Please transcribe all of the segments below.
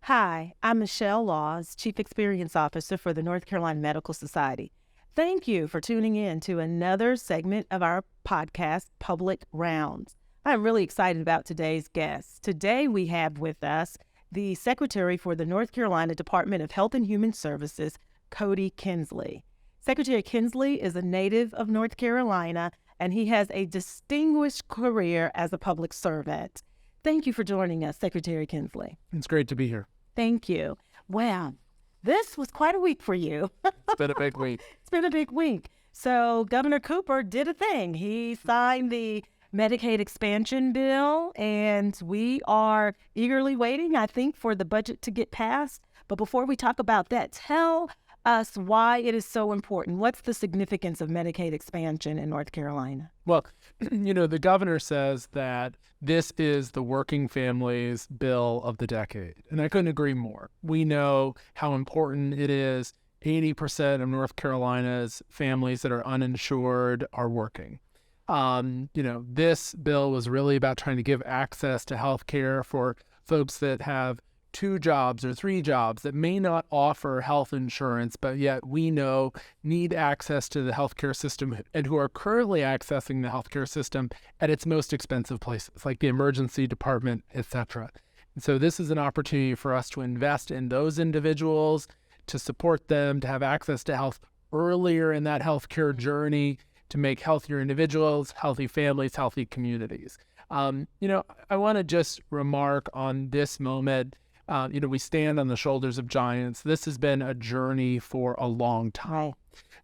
Hi, I'm Michelle Laws, Chief Experience Officer for the North Carolina Medical Society. Thank you for tuning in to another segment of our podcast, Public Rounds. I'm really excited about today's guest. Today we have with us the Secretary for the North Carolina Department of Health and Human Services, Kody Kinsley. Secretary Kinsley is a native of North Carolina, and he has a distinguished career as a public servant. Thank you for joining us, Secretary Kinsley. It's great to be here. Thank you. Wow, this was quite a week for you. It's been a big week. It's been a big week. So Governor Cooper did a thing. He signed the Medicaid expansion bill, and we are eagerly waiting, I think, for the budget to get passed. But before we talk about that, tell us why it is so important. What's the significance of Medicaid expansion in North Carolina? Well, the governor says that this is the working families bill of the decade, and I couldn't agree more. We know how important it is. 80% of North Carolina's families that are uninsured are working. This bill was really about trying to give access to health care for folks that have 2 jobs or 3 jobs that may not offer health insurance, but yet we know need access to the healthcare system and who are currently accessing the healthcare system at its most expensive places, like the emergency department, etc. And so this is an opportunity for us to invest in those individuals, to support them, to have access to health earlier in that healthcare journey, to make healthier individuals, healthy families, healthy communities. I want to just remark on this moment. We stand on the shoulders of giants. This has been a journey for a long time.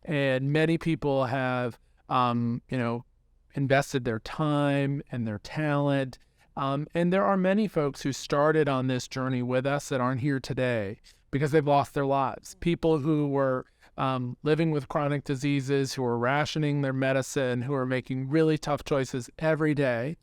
And many people have, invested their time and their talent. And there are many folks who started on this journey with us that aren't here today because they've lost their lives. People who were living with chronic diseases, who are rationing their medicine, who are making really tough choices every day.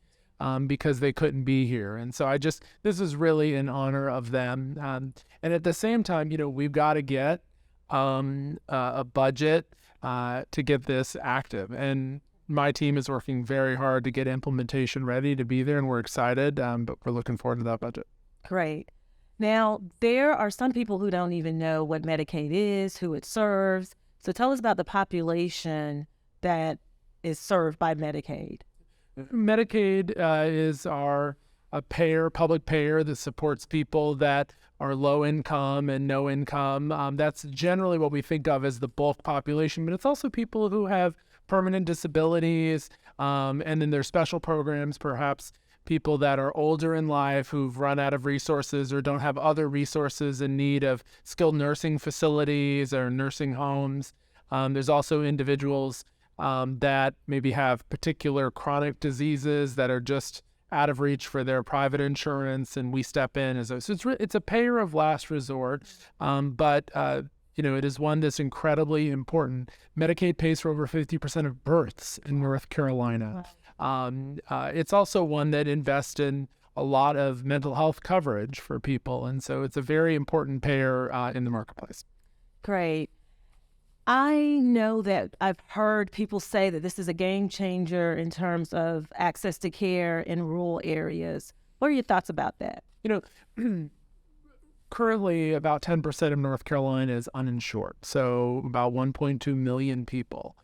Because they couldn't be here. And so this is really in honor of them. And at the same time, we've got to get a budget to get this active. And my team is working very hard to get implementation ready to be there, and we're excited, but we're looking forward to that budget. Great. Now, there are some people who don't even know what Medicaid is, who it serves. So tell us about the population that is served by Medicaid. Medicaid is our public payer that supports people that are low income and no income. That's generally what we think of as the bulk population, but it's also people who have permanent disabilities, and then there's special programs, perhaps people that are older in life who've run out of resources or don't have other resources in need of skilled nursing facilities or nursing homes. There's also individuals that maybe have particular chronic diseases that are just out of reach for their private insurance, and we step in so it's a payer of last resort, but it is one that's incredibly important. Medicaid pays for over 50% of births in North Carolina. It's also one that invests in a lot of mental health coverage for people, and so it's a very important payer in the marketplace. Great. I know that I've heard people say that this is a game changer in terms of access to care in rural areas. What are your thoughts about that? Currently about 10% of North Carolina is uninsured, so about 1.2 million people.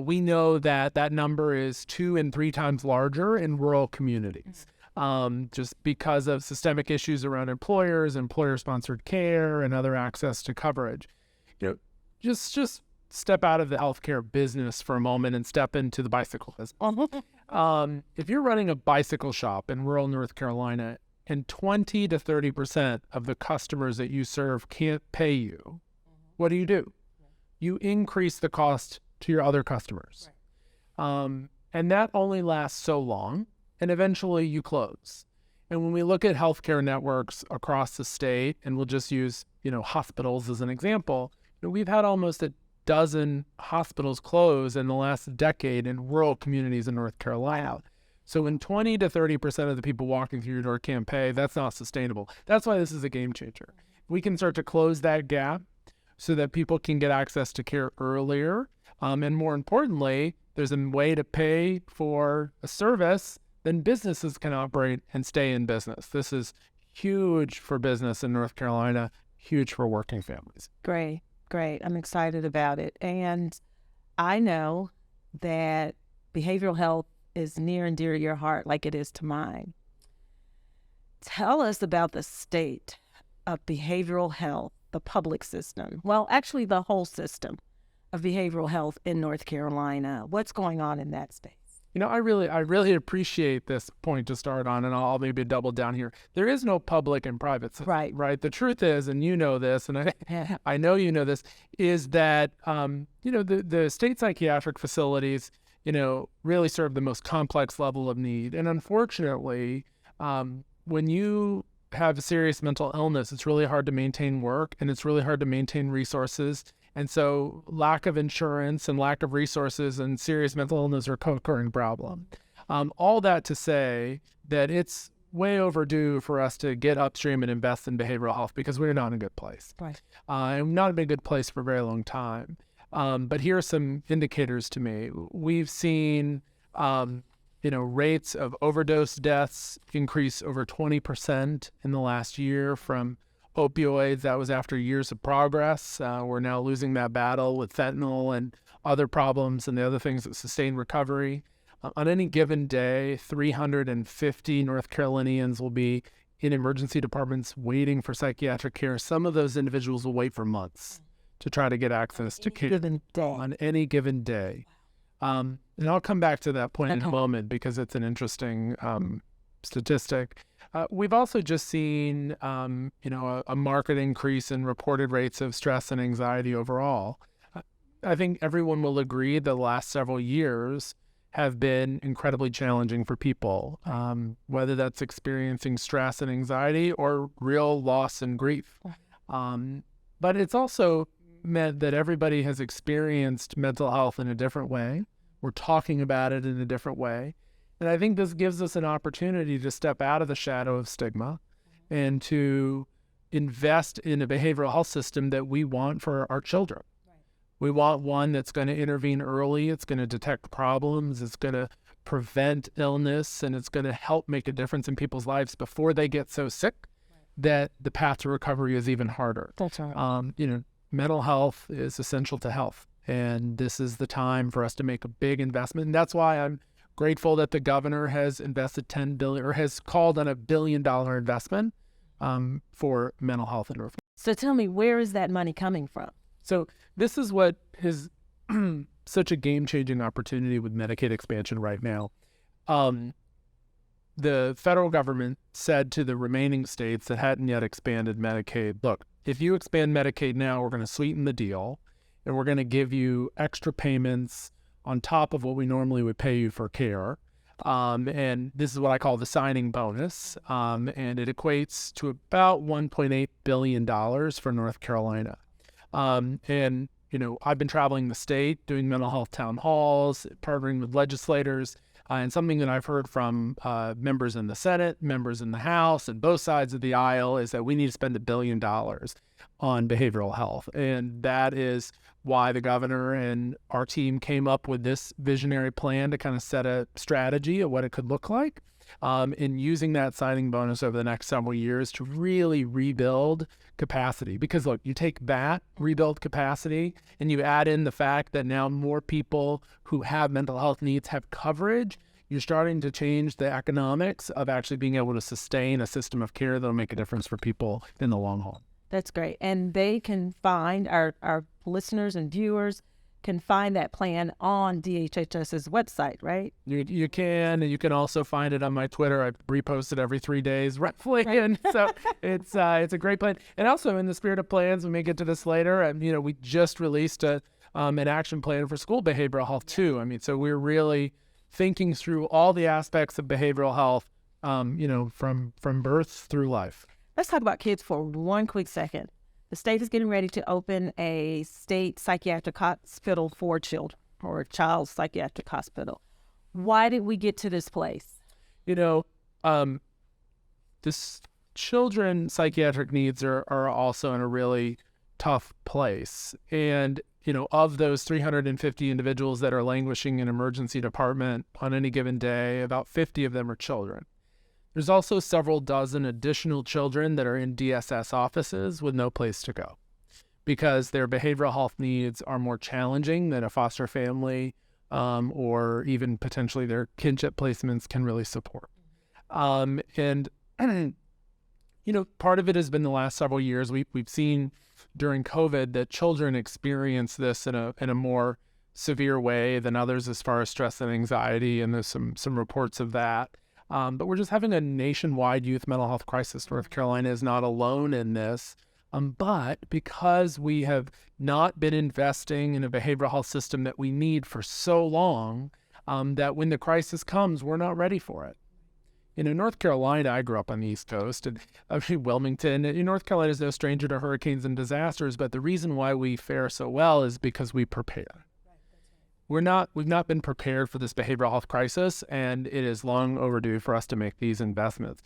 We know that number is 2 and 3 times larger in rural communities, just because of systemic issues around employers, employer-sponsored care, and other access to coverage. Just step out of the healthcare business for a moment and step into the bicycle business. If you're running a bicycle shop in rural North Carolina and 20 to 30% of the customers that you serve can't pay you, what do? You increase the cost to your other customers. And that only lasts so long, and eventually you close. And when we look at healthcare networks across the state, and we'll just use, hospitals as an example, we've had almost a dozen hospitals close in the last decade in rural communities in North Carolina. So when 20 to 30% of the people walking through your door can't pay, that's not sustainable. That's why this is a game changer. We can start to close that gap so that people can get access to care earlier. And more importantly, there's a way to pay for a service, then businesses can operate and stay in business. This is huge for business in North Carolina, huge for working families. Great, great. I'm excited about it. And I know that behavioral health is near and dear to your heart like it is to mine. Tell us about the state of behavioral health, the public system. Well, actually, the whole system of behavioral health in North Carolina. What's going on in that space? I really appreciate this point to start on, and I'll maybe double down here. There is no public and private system, right? The truth is, and you know this, and I know you know this, is that, the state psychiatric facilities, really serve the most complex level of need. And unfortunately, when you have a serious mental illness, it's really hard to maintain work, and it's really hard to maintain resources. And so lack of insurance and lack of resources and serious mental illness are a co-occurring problem. All that to say that it's way overdue for us to get upstream and invest in behavioral health because we're not in a good place. Right. And we've not been in a good place for a very long time. But here are some indicators to me. We've seen, rates of overdose deaths increase over 20% in the last year from opioids. That was after years of progress. We're now losing that battle with fentanyl and other problems and the other things that sustain recovery. On any given day, 350 North Carolinians will be in emergency departments waiting for psychiatric care. Some of those individuals will wait for months to try to get access to care on any given day. And I'll come back to that point in a moment because it's an interesting statistic. We've also just seen, a marked increase in reported rates of stress and anxiety overall. I think everyone will agree the last several years have been incredibly challenging for people, whether that's experiencing stress and anxiety or real loss and grief. But it's also meant that everybody has experienced mental health in a different way. We're talking about it in a different way. And I think this gives us an opportunity to step out of the shadow of stigma and to invest in a behavioral health system that we want for our children. Right. We want one that's going to intervene early, it's going to detect problems, it's going to prevent illness, and it's going to help make a difference in people's lives before they get so sick that the path to recovery is even harder. That's right. Mental health is essential to health, and this is the time for us to make a big investment. And that's why I'm grateful that the governor has invested $10 billion or has called on $1 billion investment for mental health in North Carolina. So tell me, where is that money coming from? So this is what is such a game-changing opportunity with Medicaid expansion right now. The federal government said to the remaining states that hadn't yet expanded Medicaid, look, if you expand Medicaid now, we're going to sweeten the deal, and we're going to give you extra payments on top of what we normally would pay you for care. And this is what I call the signing bonus. And it equates to about $1.8 billion for North Carolina. And I've been traveling the state, doing mental health town halls, partnering with legislators. And something that I've heard from members in the Senate, members in the House, and both sides of the aisle is that we need to spend $1 billion on behavioral health. And that is why the governor and our team came up with this visionary plan to kind of set a strategy of what it could look like, in using that signing bonus over the next several years to really rebuild capacity. Because look, you take that, rebuild capacity, and you add in the fact that now more people who have mental health needs have coverage, you're starting to change the economics of actually being able to sustain a system of care that'll make a difference for people in the long haul. That's great. And they can find, our listeners and viewers can find that plan on DHHS's website, right? You can, and you can also find it on my Twitter. I repost it every 3 days, roughly, and so it's a great plan. And also, in the spirit of plans, we may get to this later. We just released an action plan for school behavioral health too. So we're really thinking through all the aspects of behavioral health, from birth through life. Let's talk about kids for one quick second. The state is getting ready to open a state psychiatric hospital for children, or a child psychiatric hospital. Why did we get to this place? This children psychiatric needs are also in a really tough place. And, of those 350 individuals that are languishing in emergency department on any given day, about 50 of them are children. There's also several dozen additional children that are in DSS offices with no place to go because their behavioral health needs are more challenging than a foster family or even potentially their kinship placements can really support. And part of it has been the last several years. We've seen during COVID that children experience this in a more severe way than others as far as stress and anxiety, and there's some reports of that. But we're just having a nationwide youth mental health crisis. North Carolina is not alone in this. But because we have not been investing in a behavioral health system that we need for so long, that when the crisis comes, we're not ready for it. North Carolina, I grew up on the East Coast, and Wilmington. North Carolina is no stranger to hurricanes and disasters, but the reason why we fare so well is because we prepare. We've not been prepared for this behavioral health crisis, and it is long overdue for us to make these investments,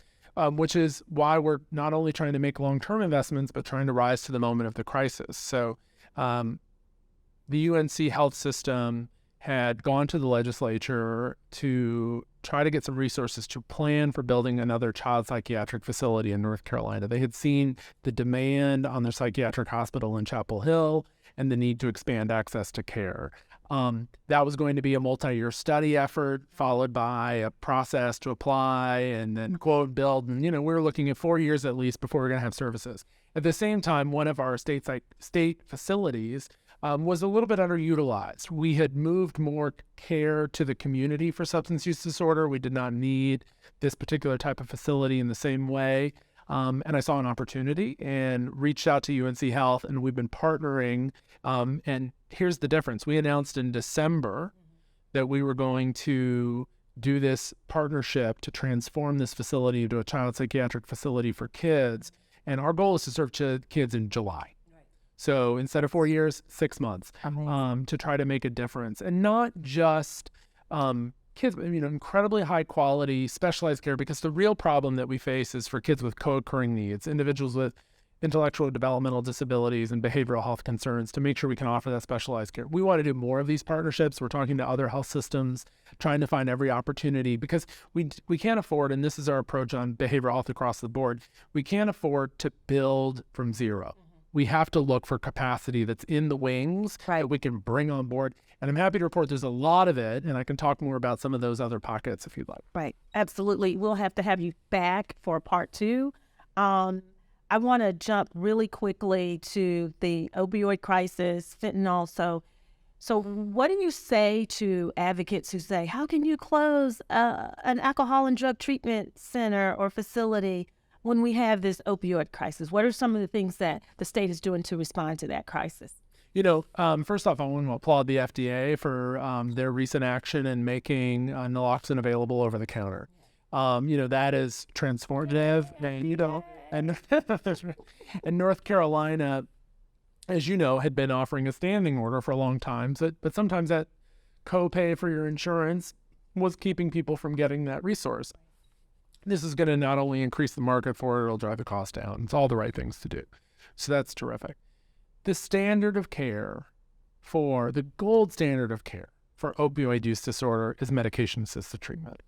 which is why we're not only trying to make long-term investments, but trying to rise to the moment of the crisis. So the UNC health system had gone to the legislature to try to get some resources to plan for building another child psychiatric facility in North Carolina. They had seen the demand on their psychiatric hospital in Chapel Hill and the need to expand access to care. That was going to be a multi-year study effort followed by a process to apply and then quote build. And, we were looking at 4 years at least before we we're going to have services. At the same time, one of our state facilities was a little bit underutilized. We had moved more care to the community for substance use disorder. We did not need this particular type of facility in the same way. And I saw an opportunity and reached out to UNC Health, and we've been partnering. And here's the difference. We announced in December that we were going to do this partnership to transform this facility into a child psychiatric facility for kids. And our goal is to serve kids in July. So instead of 4 years, 6 months to try to make a difference. And not just kids, incredibly high quality specialized care, because the real problem that we face is for kids with co-occurring needs, individuals with intellectual developmental disabilities and behavioral health concerns, to make sure we can offer that specialized care. We want to do more of these partnerships. We're talking to other health systems, trying to find every opportunity, because we can't afford, and this is our approach on behavioral health across the board, we can't afford to build from zero. We have to look for capacity that's in the wings that we can bring on board. And I'm happy to report there's a lot of it, and I can talk more about some of those other pockets if you'd like. Right. Absolutely. We'll have to have you back for part 2. I want to jump really quickly to the opioid crisis, fentanyl. So what do you say to advocates who say, how can you close an alcohol and drug treatment center or facility when we have this opioid crisis? What are some of the things that the state is doing to respond to that crisis? First off, I want to applaud the FDA for their recent action in making naloxone available over the counter. That is transformative. And North Carolina, as you know, had been offering a standing order for a long time. But sometimes that copay for your insurance was keeping people from getting that resource. This is going to not only increase the market for it, it'll drive the cost down. It's all the right things to do. So that's terrific. The standard of care the gold standard of care for opioid use disorder is medication-assisted treatment.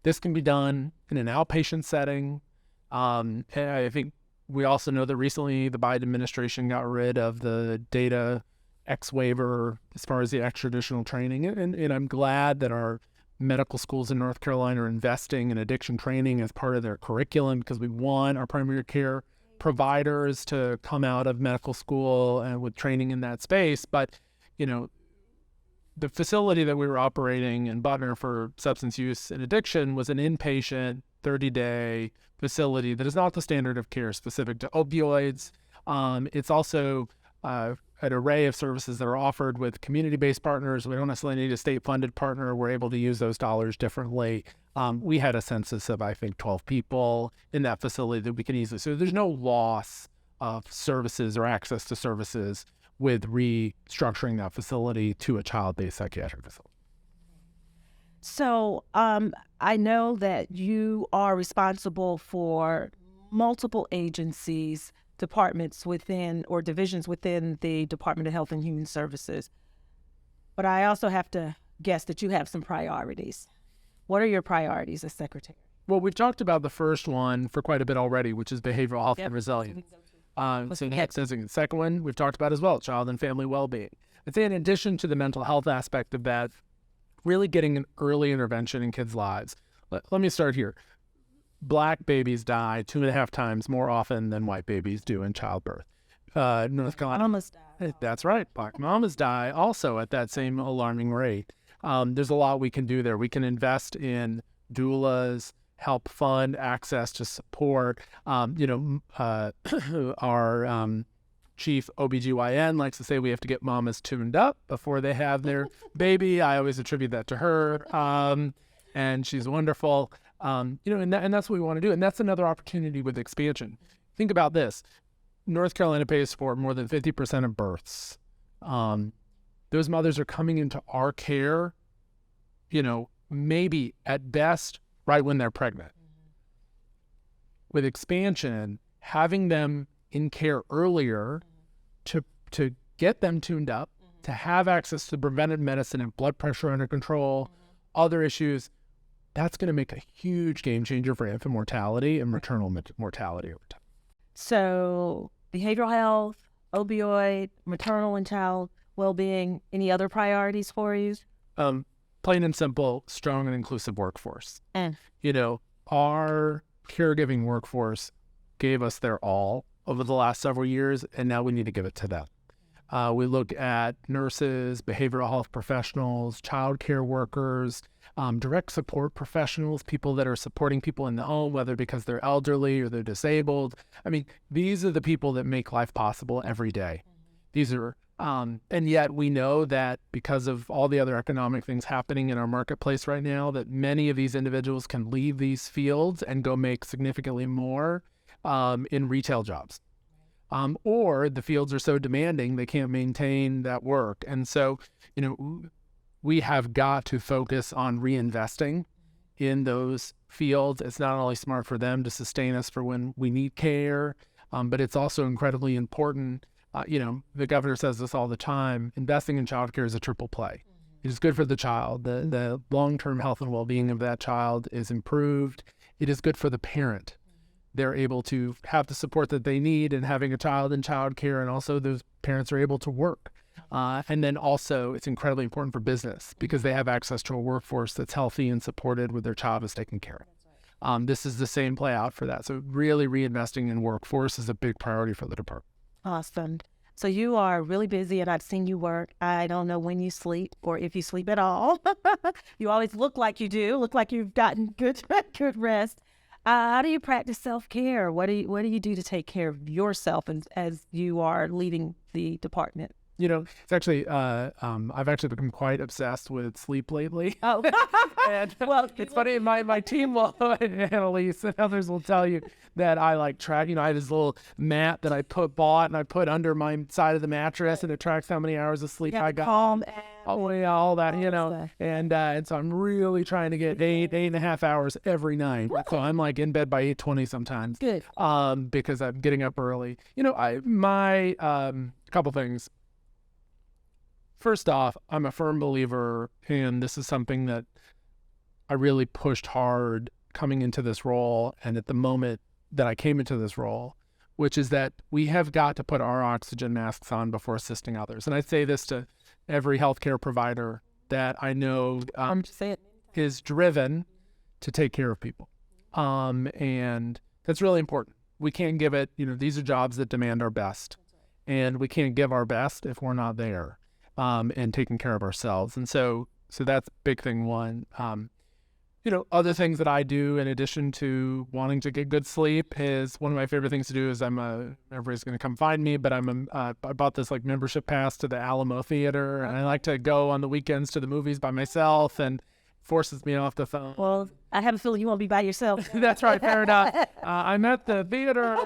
This can be done in an outpatient setting. And I think we also know that recently the Biden administration got rid of the Data X waiver as far as the extraditional training. And I'm glad that our medical schools in North Carolina are investing in addiction training as part of their curriculum, because we want our primary care providers to come out of medical school and with training in that space. But, the facility that we were operating in Butner for substance use and addiction was an inpatient 30-day facility that is not the standard of care specific to opioids. It's also an array of services that are offered with community-based partners. We don't necessarily need a state-funded partner. We're able to use those dollars differently. We had a census of, I think, 12 people in that facility that we can easily. So there's no loss of services or access to services with restructuring that facility to a child-based psychiatric facility. So I know that you are responsible for multiple agencies, departments within or divisions within the Department of Health and Human Services. But I also have to guess that you have some priorities. What are your priorities as secretary? Well, we've talked about the first one for quite a bit already, which is behavioral health and resilience. So that's the second one we've talked about as well, child and family well-being. I'd say in addition to the mental health aspect of that, really getting an early intervention in kids' lives. Let me start here. Black babies die 2.5 times more often than white babies do in childbirth. North Carolina. Mamas die. That's right. Black mamas die also at that same alarming rate. There's a lot we can do there. We can invest in doulas, help fund access to support. Our chief OBGYN likes to say we have to get mamas tuned up before they have their baby. I always attribute that to her. And she's wonderful. And that's what we want to do. And that's another opportunity with expansion. Think about this. North Carolina pays for more than 50% of births. Those mothers are coming into our care, maybe at best right when they're pregnant. With expansion, having them in care earlier to get them tuned up, to have access to preventive medicine and blood pressure under control, other issues, that's going to make a huge game changer for infant mortality and maternal mortality over time. So behavioral health, opioid, maternal and child well-being, any other priorities for you? Plain and simple, strong and inclusive workforce. And our caregiving workforce gave us their all over the last several years, and now we need to give it to them. We look at nurses, behavioral health professionals, child care workers, direct support professionals, people that are supporting people in the home, whether because they're elderly or they're disabled. I mean, these are the people that make life possible every day. These are, and yet we know that because of all the other economic things happening in our marketplace right now, that many of these individuals can leave these fields and go make significantly more in retail jobs. Or the fields are so demanding they can't maintain that work. And so, we have got to focus on reinvesting in those fields. It's not only smart for them to sustain us for when we need care, but it's also incredibly important. The governor says this all the time, investing in childcare is a triple play. It is good for the child. The long-term health and well-being of that child is improved. It is good for the parent. They're able to have the support that they need in having a child in childcare, and also those parents are able to work. And then also it's incredibly important for business because they have access to a workforce that's healthy and supported with their child is taken care of. This is the same play out for that. So really reinvesting in workforce is a big priority for the department. Awesome. So you are really busy, and I've seen you work. I don't know when you sleep or if you sleep at all. You always look like you do, look like you've gotten good rest. How do you practice self-care? What do you do to take care of yourself as you are leading the department? It's actually, I've actually become quite obsessed with sleep lately. Oh, and well, it's funny. My team will, Annalise and others will tell you that I track. I have this little mat that I bought and I put under my side of the mattress, and it tracks how many hours of sleep I got. Calm. All that, and so I'm really trying to get 8.5 hours every night. So I'm like in bed by 8:20 sometimes. Good. Because I'm getting up early. Couple things. First off, I'm a firm believer, and this is something that I really pushed hard coming into this role and at the moment that I came into this role, which is that we have got to put our oxygen masks on before assisting others. And I say this to every healthcare provider that I know is driven to take care of people. And that's really important. We can't give it, these are jobs that demand our best. And we can't give our best if we're not there. And taking care of ourselves. And so that's big thing one. Other things that I do in addition to wanting to get good sleep is one of my favorite things to do is everybody's going to come find me, but I bought this membership pass to the Alamo Theater, and I like to go on the weekends to the movies by myself, and forces me off the phone. Well, I have a feeling you won't be by yourself. That's right, fair enough. I'm at the theater.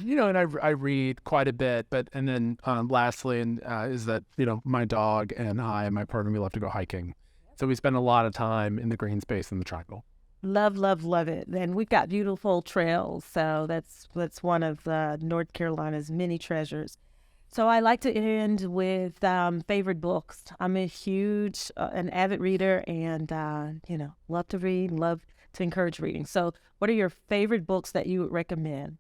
And I read quite a bit, and then lastly, is that, my dog and I and my partner, we love to go hiking. So we spend a lot of time in the green space in the Triangle. Love, love, love it. And we've got beautiful trails. So that's one of North Carolina's many treasures. So I like to end with favorite books. I'm a huge, an avid reader, and love to read, love to encourage reading. So, what are your favorite books that you would recommend?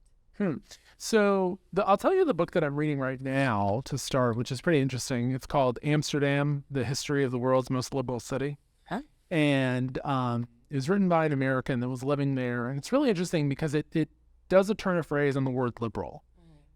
So I'll tell you the book that I'm reading right now to start, which is pretty interesting. It's called Amsterdam: The History of the World's Most Liberal City. Huh? And it was written by an American that was living there. And it's really interesting because it does a turn of phrase on the word liberal.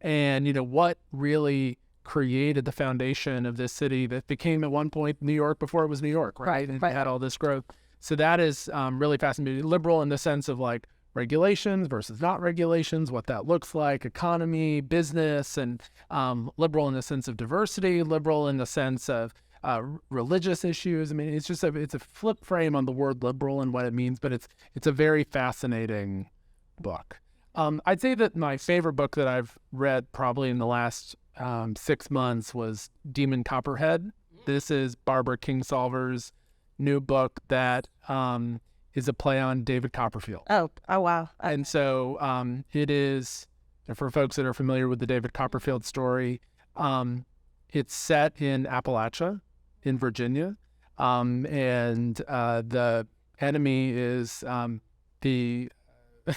And, what really created the foundation of this city that became at one point New York before it was New York, right? And it had all this growth. So that is really fascinating. Liberal in the sense of like regulations versus not regulations, what that looks like, economy, business, and liberal in the sense of diversity, liberal in the sense of religious issues. I mean, it's a flip frame on the word liberal and what it means, but it's a very fascinating book. I'd say that my favorite book that I've read probably in the last 6 months was Demon Copperhead. This is Barbara Kingsolver's new book that is a play on David Copperfield. Oh, wow. And so it is, for folks that are familiar with the David Copperfield story, it's set in Appalachia in Virginia. And the enemy is the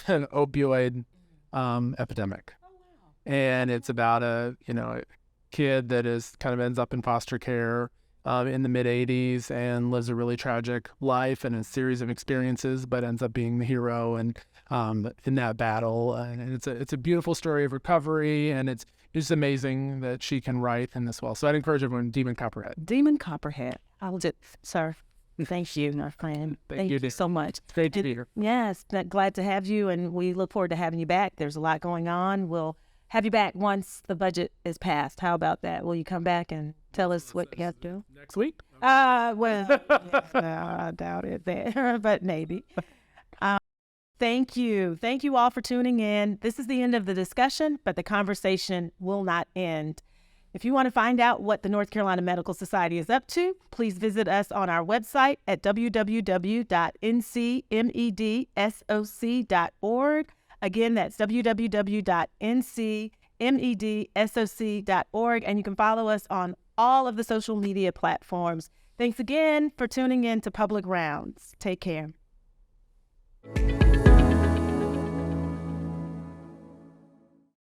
an opioid epidemic. Oh, wow. And it's about a kid that is kind of ends up in foster care in the mid 80s and lives a really tragic life and a series of experiences, but ends up being the hero and in that battle. And it's a beautiful story of recovery, and it's just amazing that she can write in this well. So I'd encourage everyone, Demon Copperhead. Demon Copperhead. I'll just, sir. Thank you, my friend. Thank you so much. Great to be here. Yes, glad to have you, and we look forward to having you back. There's a lot going on. We'll have you back once the budget is passed. How about that? Will you come back and tell us what you have to do? Next week? Well, I doubt it there, but maybe. Thank you. Thank you all for tuning in. This is the end of the discussion, but the conversation will not end. If you want to find out what the North Carolina Medical Society is up to, please visit us on our website at www.ncmedsoc.org. Again, that's www.ncmedsoc.org, and you can follow us on all of the social media platforms. Thanks again for tuning in to Public Rounds. Take care.